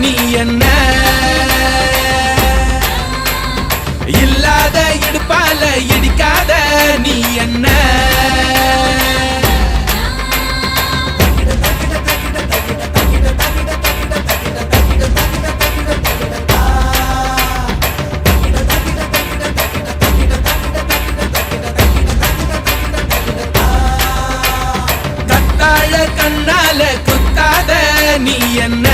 நீ என்ன இல்லாத இடுப்பால இடிக்காத நீ என்ன கத்தாழ கண்ணால குத்தாத நீ என்ன